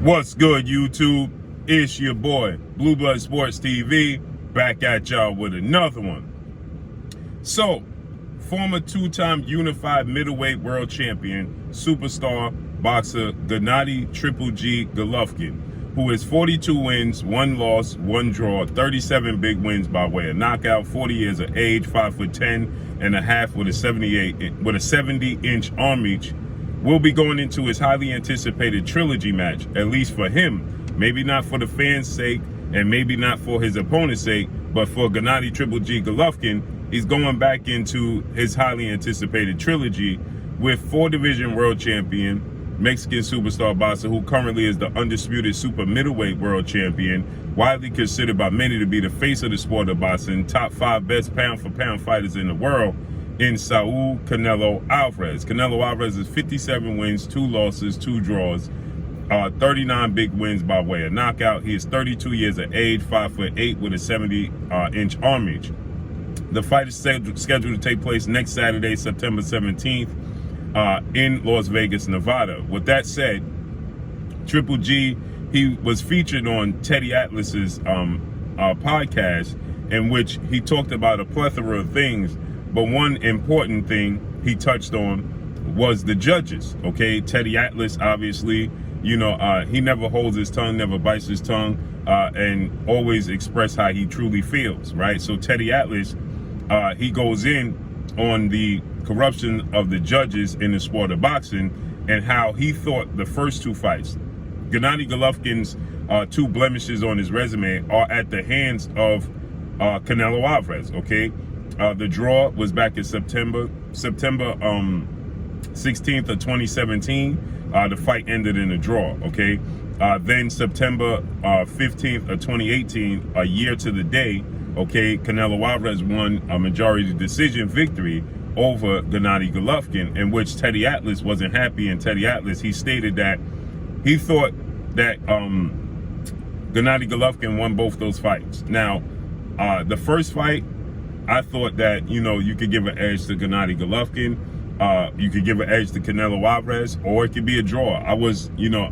What's good, YouTube? It's your boy, Blue Blood Sports TV, back at y'all with another one. So, former two-time unified middleweight world champion, superstar boxer Gennady Triple G Golovkin, who has 42 wins, 1 loss, 1 draw, 37 big wins by way of knockout, 40 years of age, 5'10" and a half with a 70-inch arm reach, will be going into his highly anticipated trilogy match, at least for him. Maybe not for the fans' sake, and maybe not for his opponent's sake, but for Gennady Triple G Golovkin, he's going back into his highly anticipated trilogy with 4-division world champion, Mexican superstar boxer who currently is the undisputed super middleweight world champion, widely considered by many to be the face of the sport of boxing, top 5 best pound-for-pound fighters in the world, in Saul Canelo Alvarez. Canelo Alvarez is 57 wins, 2 losses, 2 draws, 39 big wins by way of knockout. He is 32 years of age, 5'8" with a 70-inch arm reach. The fight is scheduled to take place next Saturday, September 17th, in Las Vegas, Nevada. With that said, Triple G, he was featured on Teddy Atlas's podcast, in which he talked about a plethora of things. But one important thing he touched on was the judges, okay? Teddy Atlas, obviously, you know, he never holds his tongue, never bites his tongue, and always express how he truly feels, right? So Teddy Atlas, he goes in on the corruption of the judges in the sport of boxing and how he thought the first 2 fights, Gennady Golovkin's 2 blemishes on his resume, are at the hands of Canelo Alvarez, okay? The draw was back in September 16th of 2017. The fight ended in a draw, okay? Then September 15th of 2018, a year to the day, okay, Canelo Alvarez won a majority decision victory over Gennady Golovkin, in which Teddy Atlas wasn't happy. And Teddy Atlas, he stated that he thought that Gennady Golovkin won both those fights. Now, the first fight, I thought that, you know, you could give an edge to Gennady Golovkin, you could give an edge to Canelo Alvarez, or it could be a draw. I was, you know,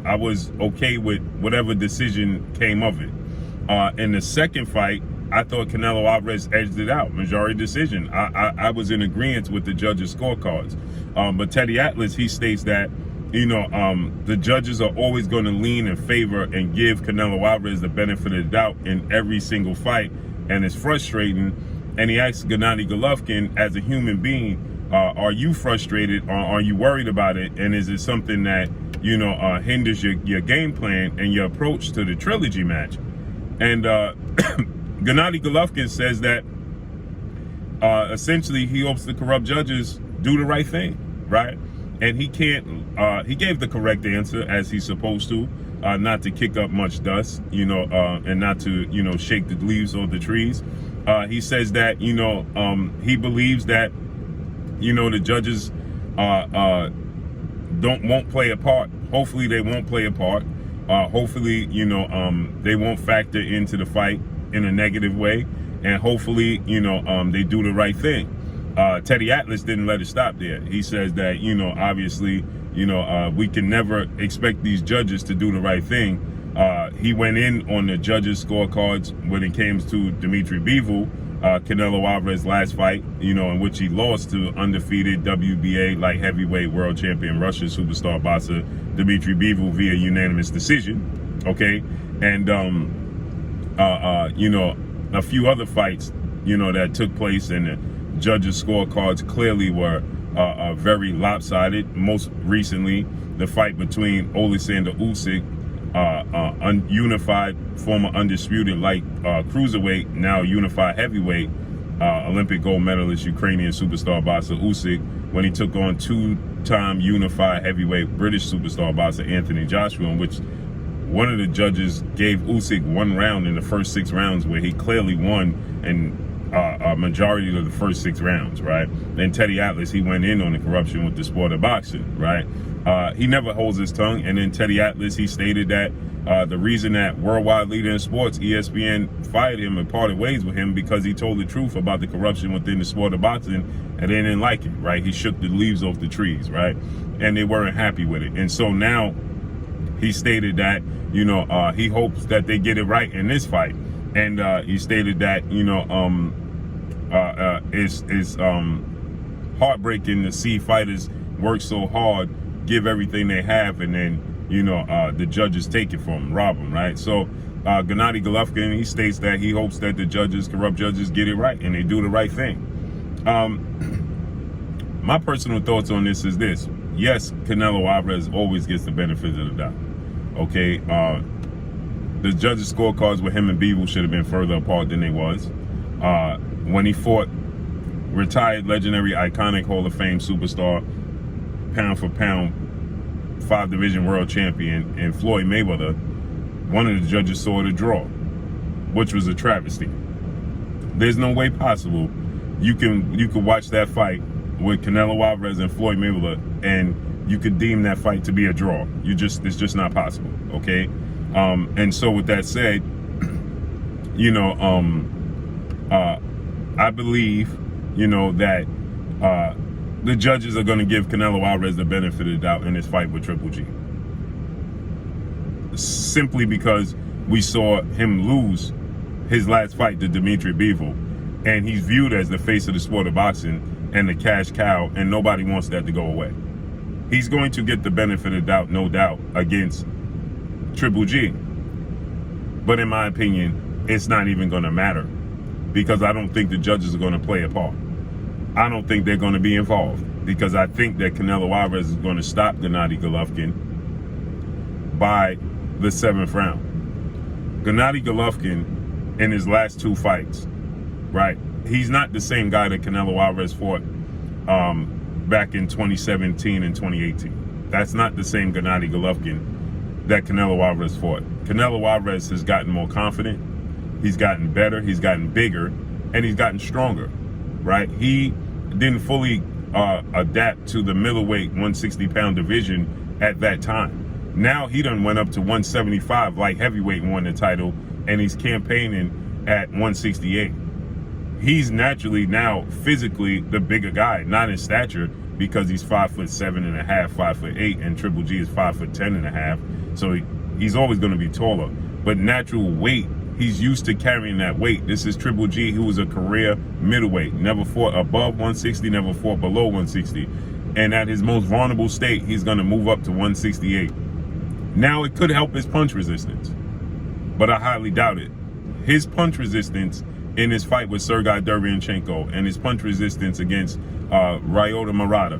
I was okay with whatever decision came of it. In the second fight, I thought Canelo Alvarez edged it out, majority decision. I was in agreement with the judges' scorecards. But Teddy Atlas, he states that, you know, the judges are always going to lean in favor and give Canelo Alvarez the benefit of the doubt in every single fight. And it's frustrating. And he asked Gennady Golovkin, as a human being, are you frustrated, or are you worried about it? And is it something that, you know, hinders your game plan and your approach to the trilogy match? And Gennady Golovkin says that essentially he hopes the corrupt judges do the right thing, right? And he can't, he gave the correct answer, as he's supposed to, not to kick up much dust, you know, and not to, you know, shake the leaves off the trees. He says that, you know, he believes that, you know, the judges won't play a part. Hopefully they won't play a part. Hopefully, you know, they won't factor into the fight in a negative way. And hopefully, you know, they do the right thing. Teddy Atlas didn't let it stop there. He says that, you know, obviously, you know, we can never expect these judges to do the right thing. He went in on the judges' scorecards when it came to Dimitri Bivol, Canelo Alvarez last fight, you know, in which he lost to undefeated WBA light heavyweight world champion Russian superstar boxer Dimitri Bivol via unanimous decision, okay? And, you know, a few other fights, you know, that took place, and the judges' scorecards clearly were very lopsided. Most recently, the fight between Alexander Usyk, unified, former undisputed light cruiserweight, now unified heavyweight, Olympic gold medalist Ukrainian superstar boxer Usyk, when he took on 2-time unified heavyweight British superstar boxer Anthony Joshua, in which one of the judges gave Usyk 1 round in the first 6 rounds, where he clearly won and a majority of the first 6 rounds, right? Then Teddy Atlas, he went in on the corruption with the sport of boxing, right? He never holds his tongue. And then Teddy Atlas, he stated that the reason that worldwide leader in sports, ESPN, fired him and parted ways with him because he told the truth about the corruption within the sport of boxing, and they didn't like it, right? He shook the leaves off the trees, right? And they weren't happy with it. And so now He stated that, he hopes that they get it right in this fight. And he stated that, it's heartbreaking to see fighters work so hard, give everything they have, and then, the judges take it from them, rob them, right? So Gennady Golovkin, he states that he hopes that the corrupt judges get it right and they do the right thing. My personal thoughts on this is this. Yes, Canelo Alvarez always gets the benefit of the doubt. Okay, the judges' scorecards with him and Bivol should have been further apart than they was. When he fought retired, legendary, iconic, Hall of Fame superstar, pound for pound, 5-division world champion, and Floyd Mayweather, one of the judges saw it a draw, which was a travesty. There's no way possible you could watch that fight with Canelo Alvarez and Floyd Mayweather and you could deem that fight to be a draw. It's just not possible. Okay. And so with that said, I believe, that the judges are going to give Canelo Alvarez the benefit of the doubt in this fight with Triple G. Simply because we saw him lose his last fight to Dimitri Bivol, and he's viewed as the face of the sport of boxing and the cash cow, and nobody wants that to go away. He's going to get the benefit of the doubt, no doubt, against Triple G. But in my opinion, it's not even going to matter, because I don't think the judges are going to play a part. I don't think they're going to be involved, because I think that Canelo Alvarez is going to stop Gennady Golovkin by the 7th round. Gennady Golovkin, in his last 2 fights, right, he's not the same guy that Canelo Alvarez fought back in 2017 and 2018. That's not the same Gennady Golovkin that Canelo Alvarez fought. Canelo Alvarez has gotten more confident, he's gotten better, he's gotten bigger, and he's gotten stronger, right? He didn't fully adapt to the middleweight 160-pound division at that time. Now he done went up to 175 light heavyweight and won the title, and he's campaigning at 168. He's naturally now physically the bigger guy, not in stature, because he's 5'7.5", 5'8", and Triple G is 5'10.5". So he's always going to be taller. But natural weight, he's used to carrying that weight. This is Triple G, who was a career middleweight, never fought above 160, never fought below 160. And at his most vulnerable state, he's going to move up to 168. Now it could help his punch resistance, but I highly doubt it. His punch resistance in his fight with Sergey Derevyanchenko and his punch resistance against Ryota Murata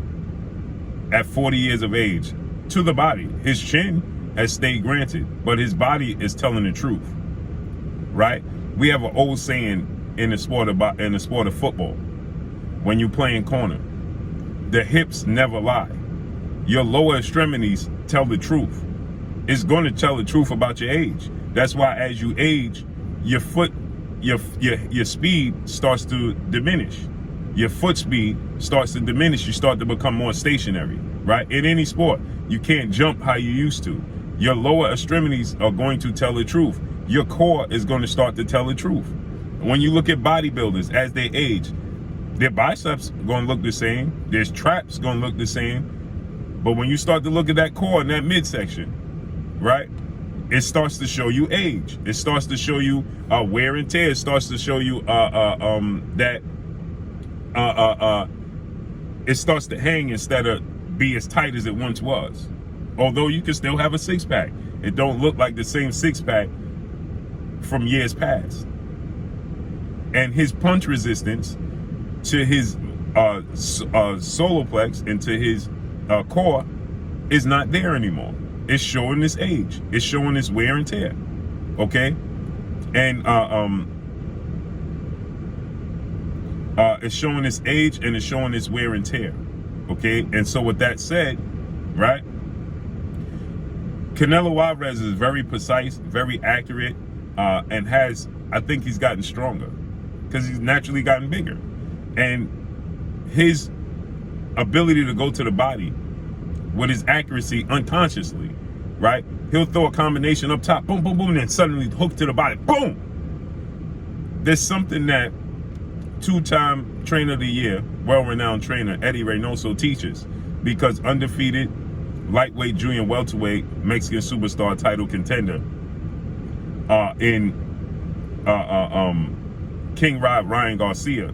at 40 years of age, to the body. His chin has stayed granted, but his body is telling the truth, right? We have an old saying in the sport of football, when you play in corner, the hips never lie. Your lower extremities tell the truth. It's going to tell the truth about your age. That's why as you age, your speed starts to diminish. Your foot speed starts to diminish. You start to become more stationary, right? In any sport, you can't jump how you used to. Your lower extremities are going to tell the truth. Your core is going to start to tell the truth. When you look at bodybuilders as they age, their biceps are going to look the same. Their traps going to look the same. But when you start to look at that core in that midsection, right, it starts to show you age. It starts to show you wear and tear. It starts to show you it starts to hang instead of be as tight as it once was. Although you can still have a 6-pack, it don't look like the same 6-pack from years past. And his punch resistance to his solar plex and to his core is not there anymore. It's showing this age. It's showing this wear and tear. Okay? And it's showing this age and it's showing this wear and tear. Okay? And so with that said, right, Canelo Alvarez is very precise, very accurate, and I think he's gotten stronger because he's naturally gotten bigger. And his ability to go to the body with his accuracy unconsciously, right? He'll throw a combination up top, boom, boom, boom, and then suddenly hook to the body, boom. There's something that 2-time trainer of the year, well-renowned trainer Eddie Reynoso teaches, because undefeated, lightweight, junior welterweight, Mexican superstar title contender in King Ryan Garcia.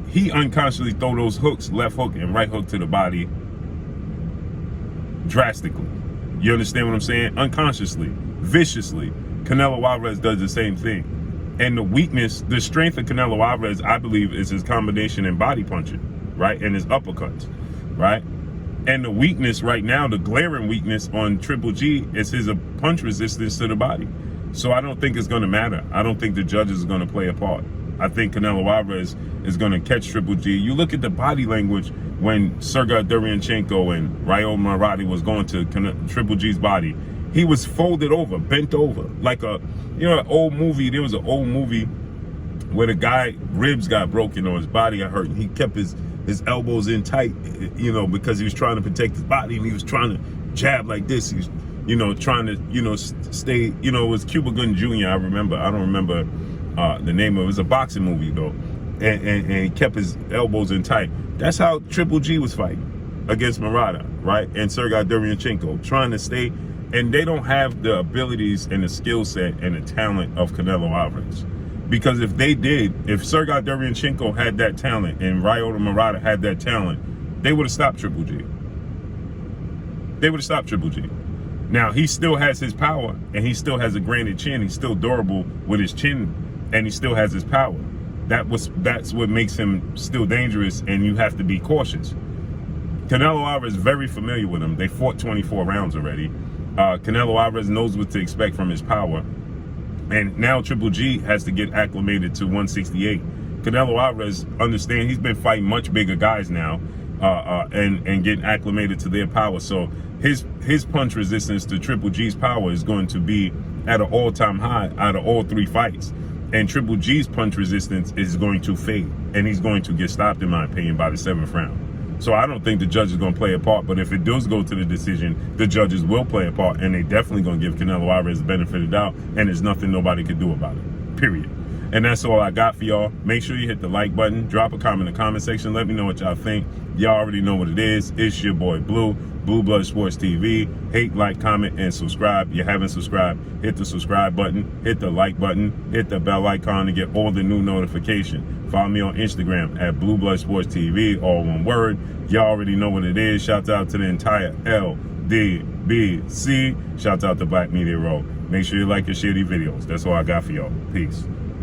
He unconsciously throw those hooks, left hook and right hook to the body drastically. You understand what I'm saying? Unconsciously, viciously. Canelo Alvarez does the same thing. And the weakness, the strength of Canelo Alvarez, I believe, is his combination in body punching, right? And his uppercuts, right? And the weakness right now, the glaring weakness on Triple G is his punch resistance to the body. So I don't think it's going to matter. I don't think the judges are going to play a part. I think Canelo Alvarez is going to catch Triple G. You look at the body language when C0RRUPT and Raul Marati was going to Triple G's body. He was folded over, bent over, like an old movie. There was an old movie where the guy ribs got broken or his body got hurt, and he kept his elbows in tight, because he was trying to protect his body, and he was trying to jab like this. He was, trying to, stay. It was Cuba Gooding Jr. I remember. I don't remember the name of it. It was a boxing movie though, and he kept his elbows in tight. That's how Triple G was fighting against Murata, right? And C0RRUPT, trying to stay. And they don't have the abilities and the skill set and the talent of Canelo Alvarez. Because if they did, if C0RRUPT had that talent and Raul Marati had that talent, they would have stopped Triple G. They would have stopped Triple G. Now, he still has his power, and he still has a granite chin. He's still durable with his chin, and he still has his power. That's what makes him still dangerous, and you have to be cautious. Canelo Alvarez is very familiar with him. They fought 24 rounds already. Canelo Alvarez knows what to expect from his power. And now Triple G has to get acclimated to 168. Canelo Alvarez understand he's been fighting much bigger guys now, and getting acclimated to their power. So his punch resistance to Triple G's power is going to be at an all-time high out of all three fights. And Triple G's punch resistance is going to fade, and he's going to get stopped, in my opinion, by the 7th round. So I don't think the judges are going to play a part, but if it does go to the decision, the judges will play a part, and they definitely going to give Canelo Alvarez the benefit of the doubt, and there's nothing nobody could do about it, period. And that's all I got for y'all. Make sure you hit the like button, drop a comment in the comment section, let me know what y'all think. Y'all already know what it is. It's your boy Blue, Blue Blood Sports TV. Hate, like, comment, and subscribe. You haven't subscribed, hit the subscribe button, hit the like button, hit the bell icon to get all the new notifications. Follow me on Instagram at Blue Blood Sports TV, all one word. Y'all already know what it is. Shout out to the entire LDBC. Shout out to Black Media Row. Make sure you like and share these videos. That's all I got for y'all. Peace.